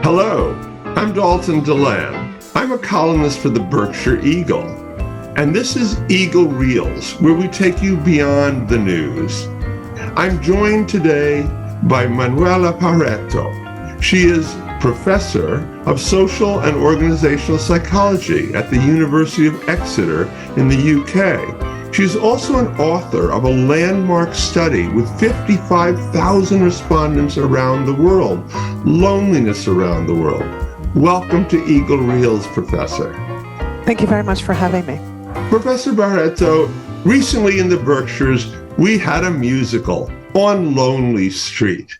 Hello, I'm Dalton Delan. I'm a columnist for the Berkshire Eagle. And this is Eagle Reels, where we take you beyond the news. I'm joined today by Manuela Barreto. She is professor of Social and Organisational Psychology at the University of Exeter in the UK. She's also an author of a landmark study with 55,000 respondents around the world, loneliness around the world. Welcome to Eagle Reels, Professor. Thank you very much for having me. Professor Barreto, recently in the Berkshires, we had a musical, On Lonely Street.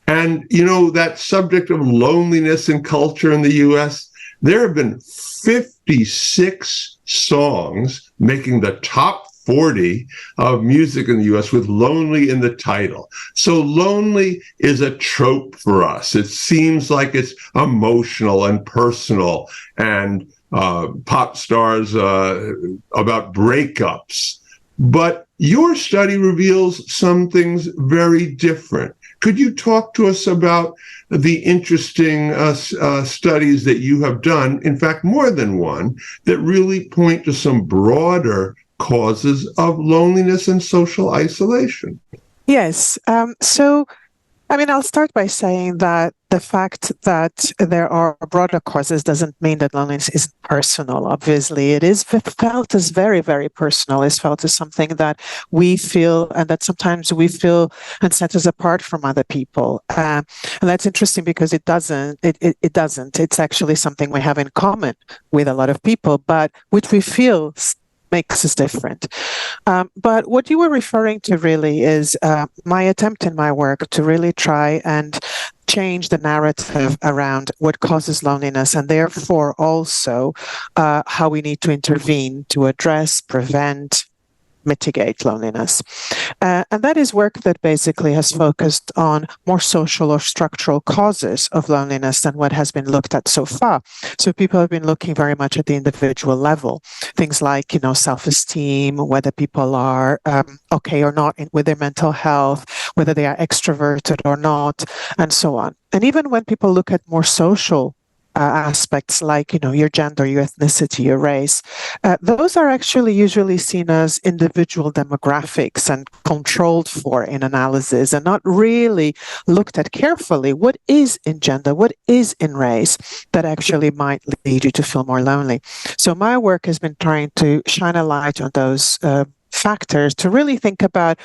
And, you know, that subject of loneliness and culture in the U.S., there have been 56 songs making the top 40 of music in the U.S. with lonely in the title. So lonely is a trope for us. It seems like it's emotional and personal, and pop stars about breakups. But your study reveals some things very different. Could you talk to us about the interesting studies that you have done, in fact, more than one, that really point to some broader causes of loneliness and social isolation? Yes. I'll start by saying that the fact that there are broader causes doesn't mean that loneliness isn't personal. Obviously, it is felt as very, very personal. It's felt as something that we feel, and that sometimes we feel and set us apart from other people. And that's interesting because it doesn't. It's actually something we have in common with a lot of people, but which we feel makes us different. But what you were referring to really is my attempt in my work to really try and change the narrative around what causes loneliness, and therefore also how we need to intervene to address, prevent, mitigate loneliness. And that is work that basically has focused on more social or structural causes of loneliness than what has been looked at so far. So people have been looking very much at the individual level, things like, self-esteem, whether people are okay or not with their mental health, whether they are extroverted or not, and so on. And even when people look at more social aspects like, your gender, your ethnicity, your race, those are actually usually seen as individual demographics and controlled for in analysis, and not really looked at carefully. What is in gender, what is in race that actually might lead you to feel more lonely? So my work has been trying to shine a light on those factors to really think about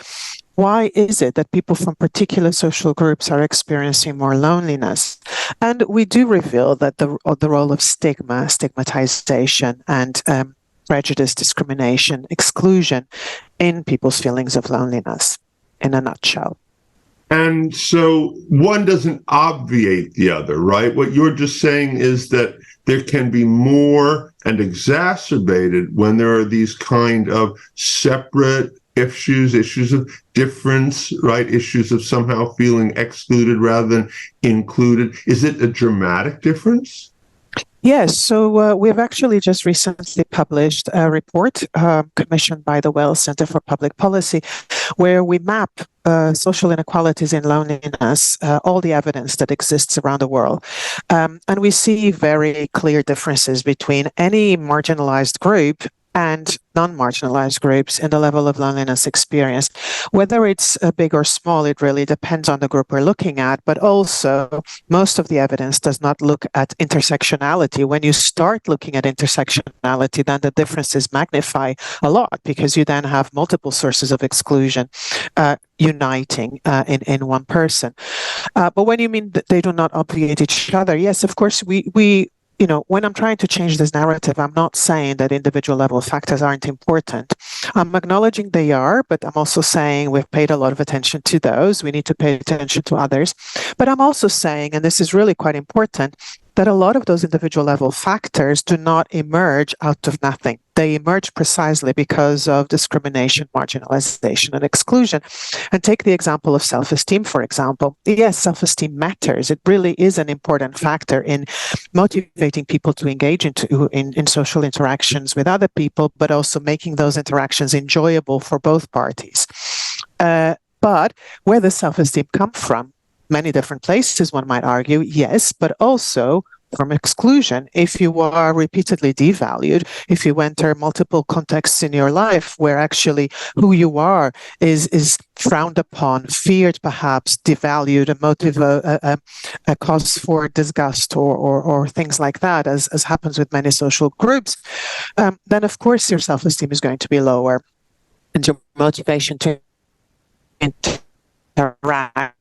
why is it that people from particular social groups are experiencing more loneliness? And we do reveal that the role of stigma, stigmatization, and prejudice, discrimination, exclusion in people's feelings of loneliness, in a nutshell. And so one doesn't obviate the other, right? What you're just saying is that there can be more and exacerbated when there are these kind of separate issues of difference, right? Issues of somehow feeling excluded rather than included. Is it a dramatic difference? Yes. So we've actually just recently published a report commissioned by the Wells Center for Public Policy, where we map social inequalities in loneliness, all the evidence that exists around the world. And we see very clear differences between any marginalized group and non-marginalized groups in the level of loneliness experienced. Whether it's big or small, it really depends on the group we're looking at, but also most of the evidence does not look at intersectionality. When you start looking at intersectionality, then the differences magnify a lot, because you then have multiple sources of exclusion uniting in one person. But when you mean that they do not obviate each other, yes, of course, we when I'm trying to change this narrative, I'm not saying that individual level factors aren't important. I'm acknowledging they are, but I'm also saying we've paid a lot of attention to those. We need to pay attention to others. But I'm also saying, and this is really quite important, that a lot of those individual level factors do not emerge out of nothing. They emerge precisely because of discrimination, marginalization, and exclusion. And take the example of self-esteem, for example. Yes, self-esteem matters. It really is an important factor in motivating people to engage in social interactions with other people, but also making those interactions enjoyable for both parties. But where does self-esteem come from? many different places, one might argue, yes, but also from exclusion. If you are repeatedly devalued, if you enter multiple contexts in your life where actually who you are is frowned upon, feared, perhaps devalued, a cause for disgust or things like that, as happens with many social groups, then of course your self-esteem is going to be lower, and your motivation to interact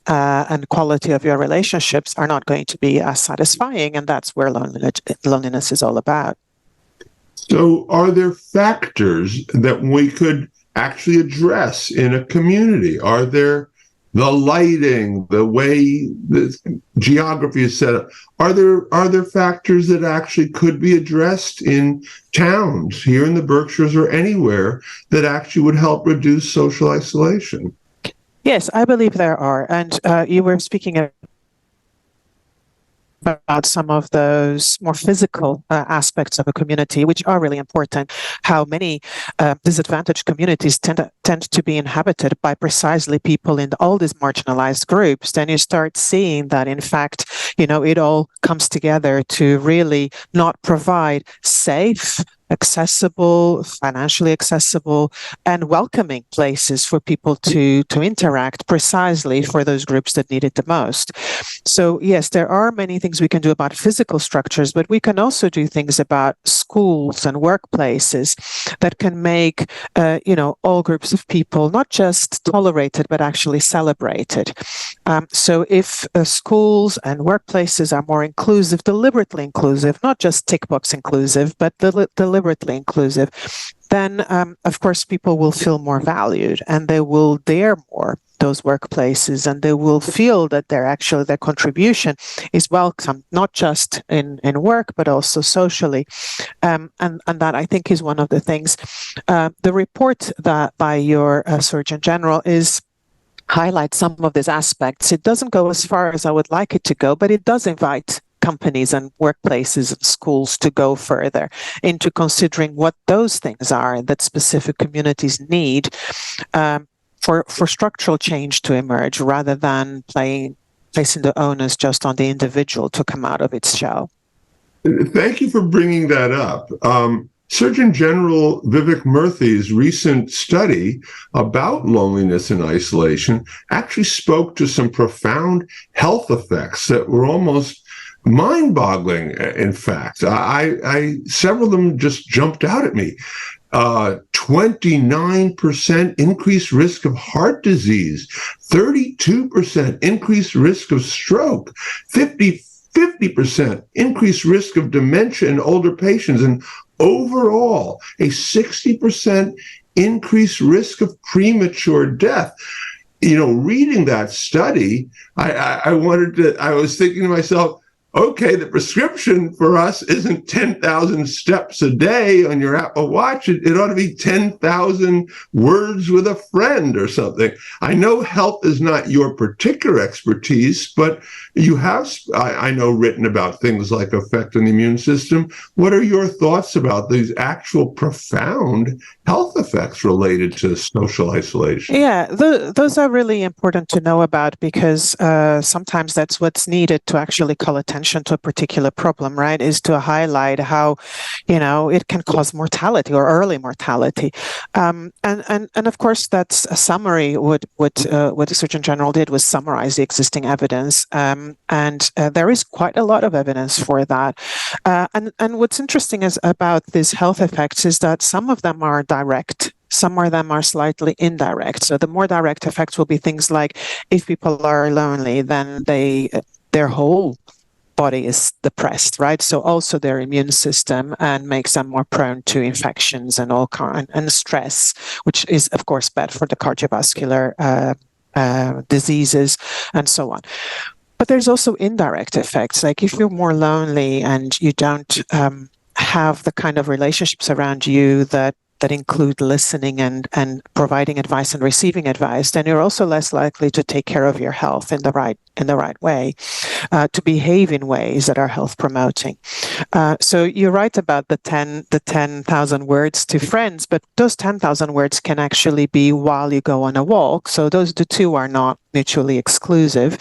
and quality of your relationships are not going to be as satisfying, and that's where loneliness is all about. So are there factors that we could actually address in a community? Are there the lighting, the way the geography is set up? Are there factors that actually could be addressed in towns here in the Berkshires or anywhere that actually would help reduce social isolation? Yes, I believe there are. And you were speaking about some of those more physical aspects of a community, which are really important. How many disadvantaged communities tend to be inhabited by precisely people in all these marginalized groups. Then you start seeing that, in fact, it all comes together to really not provide safe, accessible, financially accessible, and welcoming places for people to interact precisely for those groups that need it the most. So yes, there are many things we can do about physical structures, but we can also do things about schools and workplaces that can make all groups of people not just tolerated but actually celebrated. So if schools and workplaces are more inclusive, deliberately inclusive, not just tick box inclusive, but deliberately inclusive, then of course people will feel more valued, and they will dare more those workplaces, and they will feel that their contribution is welcome, not just in work but also socially, and that, I think, is one of the things. The report that by your Surgeon General highlights some of these aspects. It doesn't go as far as I would like it to go, but it does invite companies and workplaces and schools to go further into considering what those things are that specific communities need for structural change to emerge, rather than placing the onus just on the individual to come out of its shell. Thank you for bringing that up. Surgeon General Vivek Murthy's recent study about loneliness and isolation actually spoke to some profound health effects that were almost mind-boggling. In fact, several of them just jumped out at me. 29% increased risk of heart disease, 32% increased risk of stroke, 50% increased risk of dementia in older patients, and overall, a 60% increased risk of premature death. Reading that study, I was thinking to myself, okay, the prescription for us isn't 10,000 steps a day on your Apple Watch. It ought to be 10,000 words with a friend or something. I know health is not your particular expertise, but you have, I know, written about things like effect on the immune system. What are your thoughts about these actual profound health effects related to social isolation? Yeah, those are really important to know about, because sometimes that's what's needed to actually call attention to a particular problem, right? Is to highlight how, it can cause mortality or early mortality. And of course, that's a summary. What the Surgeon General did was summarize the existing evidence. And there is quite a lot of evidence for that. And what's interesting about these health effects is that some of them are direct. Some of them are slightly indirect. So the more direct effects will be things like, if people are lonely, then their whole body is depressed, right? So also their immune system, and makes them more prone to infections and and stress, which is of course bad for the cardiovascular diseases and so on. But there's also indirect effects, like if you're more lonely and you don't have the kind of relationships around you that that include listening and providing advice and receiving advice, then you're also less likely to take care of your health in the right way, to behave in ways that are health promoting. So you're right about the 10,000 words to friends, but those 10,000 words can actually be while you go on a walk. So the two are not mutually exclusive.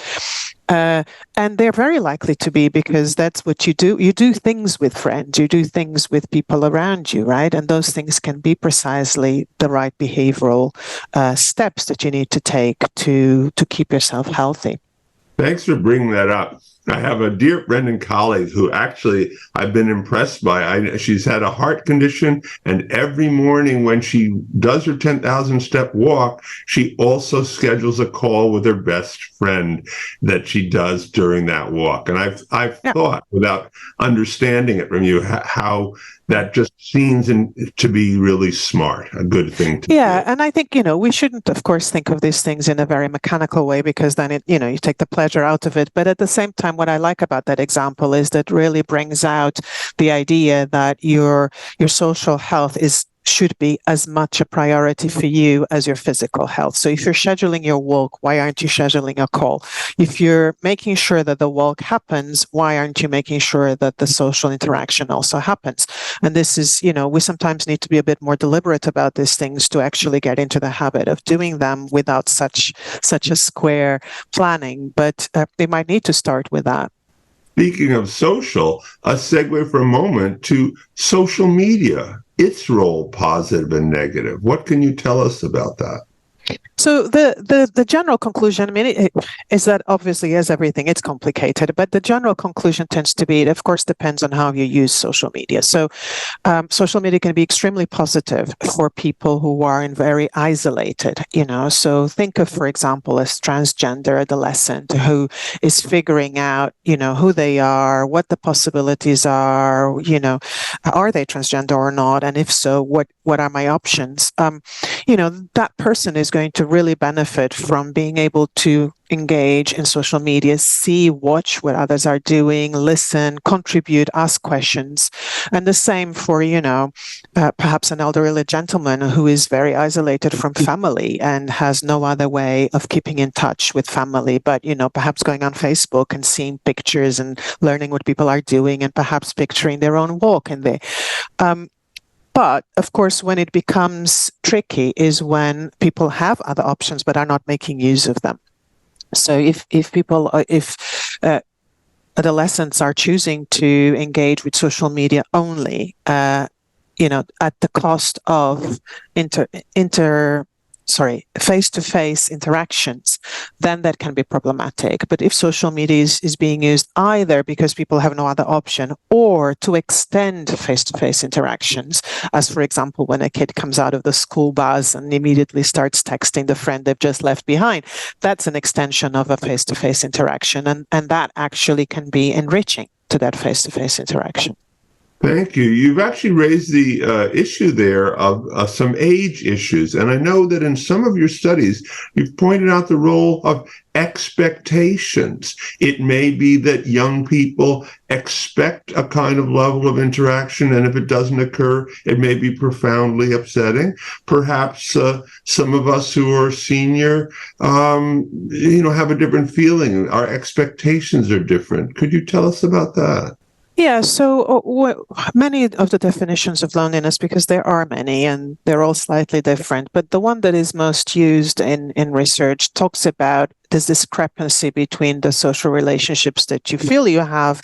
And they're very likely to be, because that's what you do. You do things with friends, you do things with people around you, right? And those things can be precisely the right behavioral steps that you need to take to keep yourself healthy. Thanks for bringing that up. I have a dear friend and colleague who actually I've been impressed by. She's had a heart condition, and every morning when she does her 10,000 step walk, she also schedules a call with her best friend that she does during that walk. And I've thought, without understanding it from you, how that just seems to be really smart, a good thing to do. And I think, we shouldn't, of course, think of these things in a very mechanical way, because then you take the pleasure out of it. But at the same time, what I like about that example is that really brings out the idea that your social health should be as much a priority for you as your physical health. So if you're scheduling your walk, why aren't you scheduling a call? If you're making sure that the walk happens, why aren't you making sure that the social interaction also happens? And this is, we sometimes need to be a bit more deliberate about these things to actually get into the habit of doing them without such a square planning. But they might need to start with that. Speaking of social, a segue for a moment to social media, its role, positive and negative. What can you tell us about that? So the general conclusion, is that obviously, as everything, it's complicated, but the general conclusion tends to be, it of course depends on how you use social media. So social media can be extremely positive for people who are very isolated, So think of, for example, a transgender adolescent who is figuring out, who they are, what the possibilities are, are they transgender or not? And if so, what are my options? That person is going to really benefit from being able to engage in social media, watch what others are doing, listen, contribute, ask questions. And the same for, perhaps an elderly gentleman who is very isolated from family and has no other way of keeping in touch with family, but, perhaps going on Facebook and seeing pictures and learning what people are doing and perhaps picturing their own walk in there. But of course, when it becomes tricky is when people have other options but are not making use of them. So if adolescents are choosing to engage with social media only, at the cost of face-to-face interactions, then that can be problematic. But if social media is being used either because people have no other option or to extend face-to-face interactions, as for example, when a kid comes out of the school bus and immediately starts texting the friend they've just left behind, that's an extension of a face-to-face interaction. And that actually can be enriching to that face-to-face interaction. Thank you. You've actually raised the issue there of some age issues. And I know that in some of your studies, you've pointed out the role of expectations. It may be that young people expect a kind of level of interaction, and if it doesn't occur, it may be profoundly upsetting. Perhaps some of us who are senior, have a different feeling. Our expectations are different. Could you tell us about that? Yeah, so many of the definitions of loneliness, because there are many and they're all slightly different, but the one that is most used in research talks about this discrepancy between the social relationships that you feel you have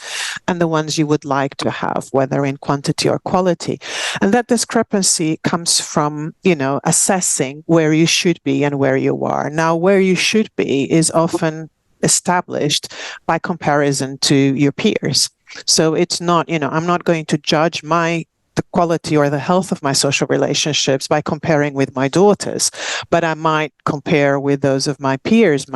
and the ones you would like to have, whether in quantity or quality. And that discrepancy comes from, assessing where you should be and where you are. Now, where you should be is often established by comparison to your peers. So it's not, I'm not going to judge the quality or the health of my social relationships by comparing with my daughters, but I might compare with those of my peers,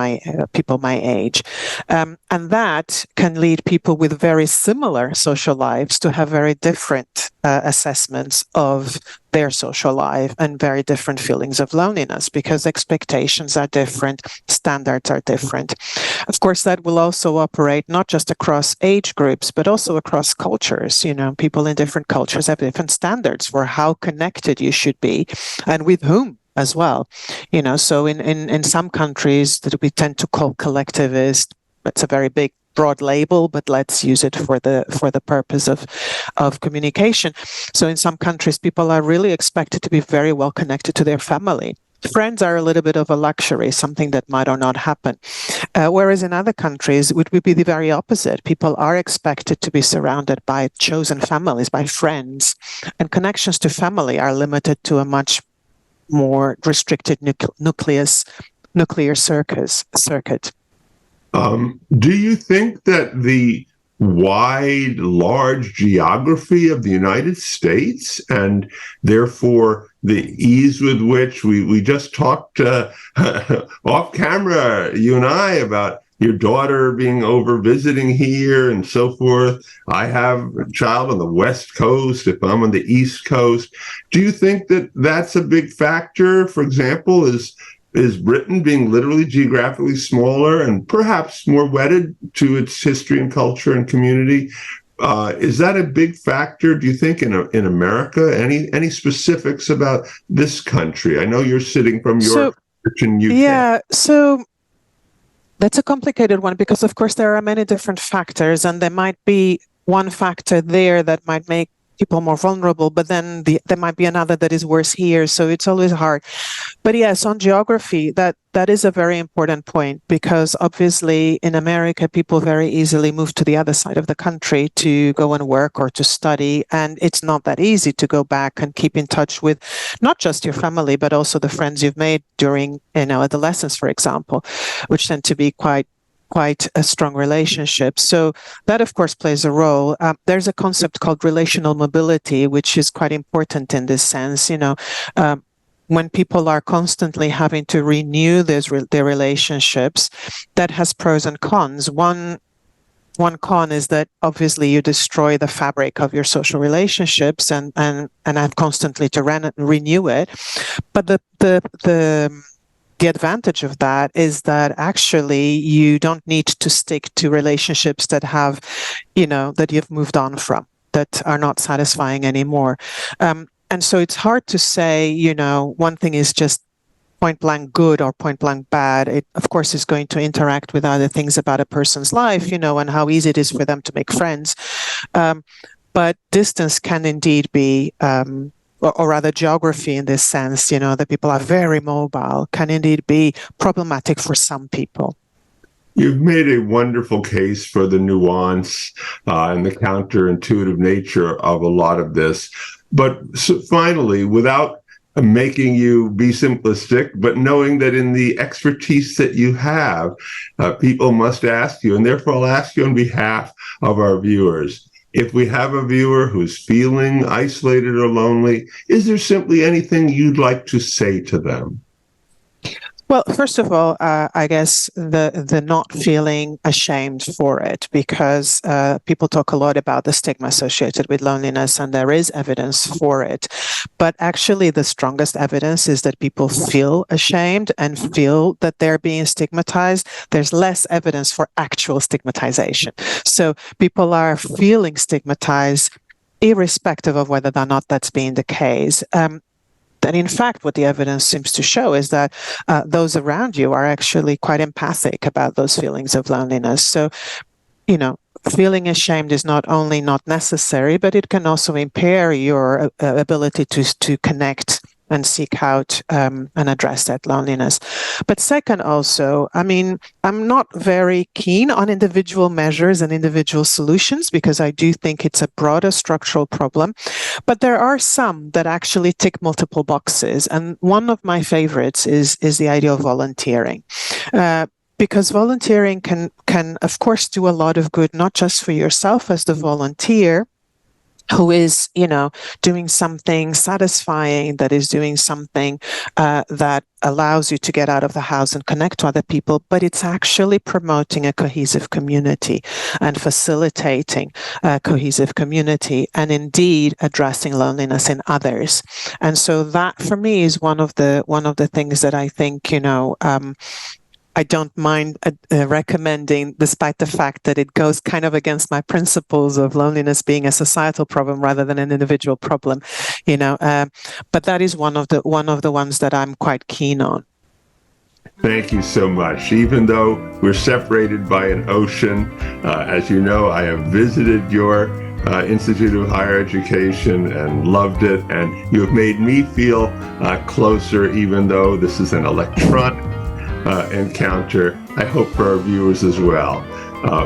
people my age. And that can lead people with very similar social lives to have very different assessments of their social life and very different feelings of loneliness because expectations are different, standards are different. Of course, that will also operate not just across age groups, but also across cultures. People in different cultures have different standards for how connected you should be and with whom as well. So in some countries that we tend to call collectivist, it's a very big broad label, but let's use it for the purpose of communication. So in some countries, people are really expected to be very well connected to their family. Friends are a little bit of a luxury, something that might or not happen. Whereas in other countries, it would be the very opposite. People are expected to be surrounded by chosen families, by friends, and connections to family are limited to a much more restricted nuclear circuit. Do you think that the large geography of the United States and therefore the ease with which we just talked off camera, you and I, about your daughter being over visiting here and so forth. I have a child on the West Coast, if I'm on the East Coast. Do you think that that's a big factor? For example, is Britain being literally geographically smaller and perhaps more wedded to its history and culture and community? Is that a big factor, do you think, in America? Any specifics about this country? I know you're sitting from your church in UK. Yeah, so that's a complicated one because, of course, there are many different factors, and there might be one factor there that might make people more vulnerable, but then there might be another that is worse here. So it's always hard. But yes, on geography, that is a very important point because obviously in America, people very easily move to the other side of the country to go and work or to study. And it's not that easy to go back and keep in touch with not just your family, but also the friends you've made during, adolescence, for example, which tend to be quite a strong relationship. So that, of course, plays a role. There's a concept called relational mobility, which is quite important in this sense. When people are constantly having to renew their relationships, that has pros and cons. One con is that obviously you destroy the fabric of your social relationships and have constantly to renew it. But the advantage of that is that actually you don't need to stick to relationships that have, that you've moved on from, that are not satisfying anymore. And so it's hard to say, one thing is just point blank good or point blank bad. It, of course, is going to interact with other things about a person's life, and how easy it is for them to make friends. But distance can indeed be or rather geography in this sense, that people are very mobile, can indeed be problematic for some people. You've made a wonderful case for the nuance and the counterintuitive nature of a lot of this. But finally, without making you be simplistic, but knowing that in the expertise that you have, people must ask you, and therefore I'll ask you on behalf of our viewers. If we have a viewer who's feeling isolated or lonely, is there simply anything you'd like to say to them? Well, first of all, I guess the not feeling ashamed for it, because people talk a lot about the stigma associated with loneliness, and there is evidence for it. But actually, the strongest evidence is that people feel ashamed and feel that they're being stigmatized. There's less evidence for actual stigmatization. So people are feeling stigmatized irrespective of whether or not that's being the case. And in fact, what the evidence seems to show is that those around you are actually quite empathic about those feelings of loneliness. So, feeling ashamed is not only not necessary, but it can also impair your ability to connect and seek out and address that loneliness. But second, also, I'm not very keen on individual measures and individual solutions because I do think it's a broader structural problem. But there are some that actually tick multiple boxes. And one of my favorites is the idea of volunteering. Because volunteering can, of course, do a lot of good, not just for yourself as the volunteer, who is, doing something satisfying, that is doing something that allows you to get out of the house and connect to other people, but it's actually promoting a cohesive community and facilitating a cohesive community, and indeed addressing loneliness in others. And so that, for me, is one of the things that I think, I don't mind recommending, despite the fact that it goes kind of against my principles of loneliness being a societal problem rather than an individual problem, but that is one of the ones that I'm quite keen on. Thank you so much. Even though we're separated by an ocean, as you know, I have visited your Institute of Higher Education and loved it, and you have made me feel closer, even though this is an electronic encounter. I hope for our viewers as well.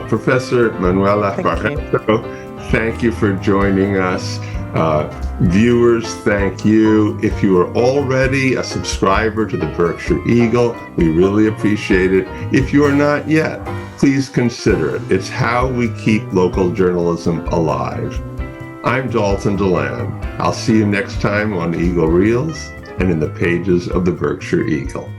Professor Manuela Barreto, thank you for joining us. Viewers, thank you. If you are already a subscriber to the Berkshire Eagle, we really appreciate it. If you are not yet, please consider it. It's how we keep local journalism alive. I'm Dalton Delan. I'll see you next time on Eagle Reels and in the pages of the Berkshire Eagle.